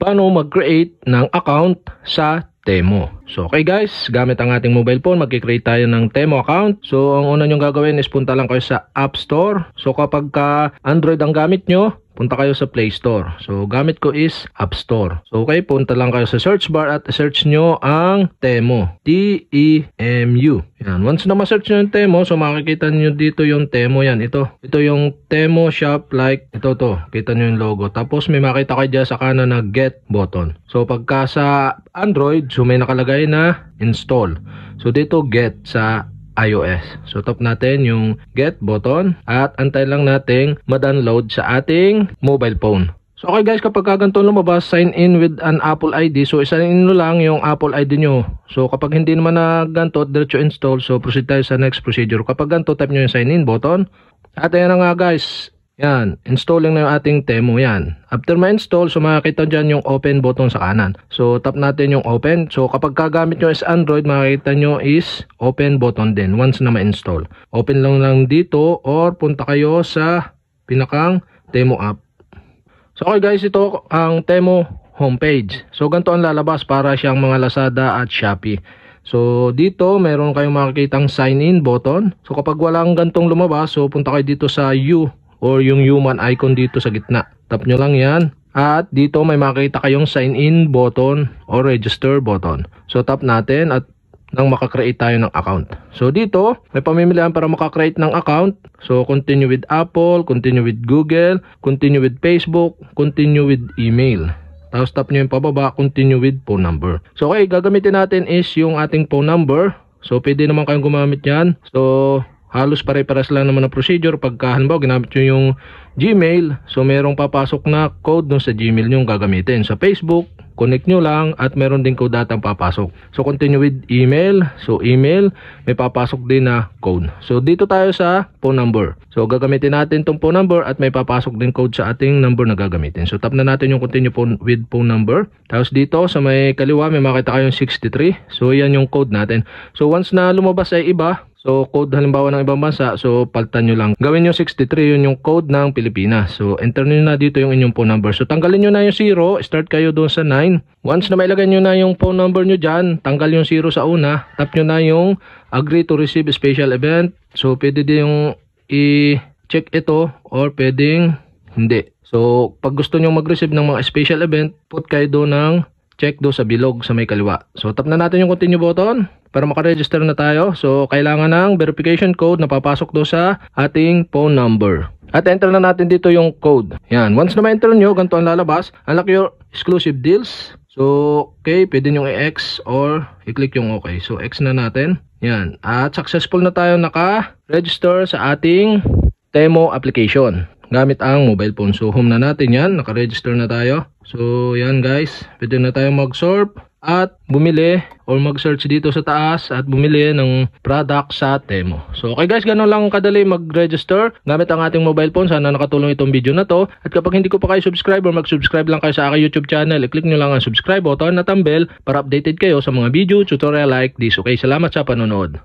paano mag-create ng account sa Temu. So okay guys, gamit ang ating mobile phone, mag-create tayo ng Temu account. So ang una nyong gagawin is punta lang kayo sa App Store. So kapag Android ang gamit nyo, punta kayo sa Play Store. So gamit ko is App Store. So okay, punta lang kayo sa search bar at search nyo ang Temu. T-E-M-U. Yan. Once na ma-search nyo yung Temu, so makikita nyo dito yung Temu yan. Ito yung Temu shop, like ito to. Kita nyo yung logo. Tapos may makita kayo dyan sa kanan na get button. So pagka sa Android, so may nakalagay na install. So dito get sa iOS. So tap natin yung get button at antay lang nating ma-download sa ating mobile phone. So okay guys, kapag ganito lumabas, sign in with an Apple ID. So isa-sign in lang yung Apple ID nyo. So kapag hindi naman na ganito, diretso install. So proceed tayo sa next procedure. Kapag ganito, tap nyo yung sign in button. At ayan na nga guys. Yan, installing na yung ating Temu yan. After ma-install, so makikita dyan yung open button sa kanan. So tap natin yung open. So kapag kagamit nyo is Android, makikita nyo is open button din once na ma-install. Open lang dito or punta kayo sa pinakang Temu app. So okay guys, ito ang Temu homepage. So ganito ang lalabas para siyang mga Lazada at Shopee. So dito meron kayong makikitang sign in button. So kapag walang gantong lumabas, so punta kayo dito sa U or yung human icon dito sa gitna. Tap nyo lang yan. At dito may makikita kayong sign in button or register button. So tap natin at nang makakreate tayo ng account. So dito may pamimilian para makakreate ng account. So continue with Apple, continue with Google, continue with Facebook, continue with email. Tapos tap nyo yung pababa, continue with phone number. So okay, gagamitin natin is yung ating phone number. So pwede naman kayong gumamit yan. So halos pare-pares lang naman ang procedure. Pagka halimbawa ginamit nyo yung Gmail, so merong papasok na code dun sa Gmail nyo gagamitin. Sa Facebook, connect nyo lang at meron din code datang papasok. So continue with email. So email, may papasok din na code. So dito tayo sa phone number. So gagamitin natin tong phone number at may papasok din code sa ating number na gagamitin. So tap na natin yung continue with phone number. Tapos dito sa may kaliwa may makita kayong 63. So yan yung code natin. So once na lumabas ay iba, so code halimbawa ng ibang bansa, so paltan nyo lang. Gawin nyo 63, yun yung code ng Pilipinas. So enter nyo na dito yung inyong phone number. So tanggalin nyo na yung 0, start kayo doon sa 9. Once na mailagay nyo na yung phone number nyo dyan, tanggal yung 0 sa una, tap nyo na yung agree to receive special event. So pwede din yung i-check ito or pwedeng hindi. So pag gusto nyo mag-receive ng mga special event, put kayo doon ng check doon sa bilog sa may kaliwa. So tap na natin yung continue button para makaregister na tayo. So kailangan ng verification code na papasok doon sa ating phone number. At enter na natin dito yung code. Yan. Once na ma-enter nyo, ganito ang lalabas. Unlock your exclusive deals. So okay, pwede nyo i-X or i-click yung okay. So X na natin. Yan. At successful na tayo naka-register sa ating Temu application gamit ang mobile phone. So home na natin yan. Naka-register na tayo. So yan guys. Pwede na tayo mag-sort at bumili or mag-search dito sa taas at bumili ng product sa Temu. So okay guys, ganun lang kadali mag-register gamit ang ating mobile phone. Sana nakatulong itong video na to. At kapag hindi ko pa kayo subscribe or mag-subscribe lang kayo sa aking YouTube channel, i-click nyo lang ang subscribe button at ang bell para updated kayo sa mga video tutorial like this. Okay, salamat sa panonood.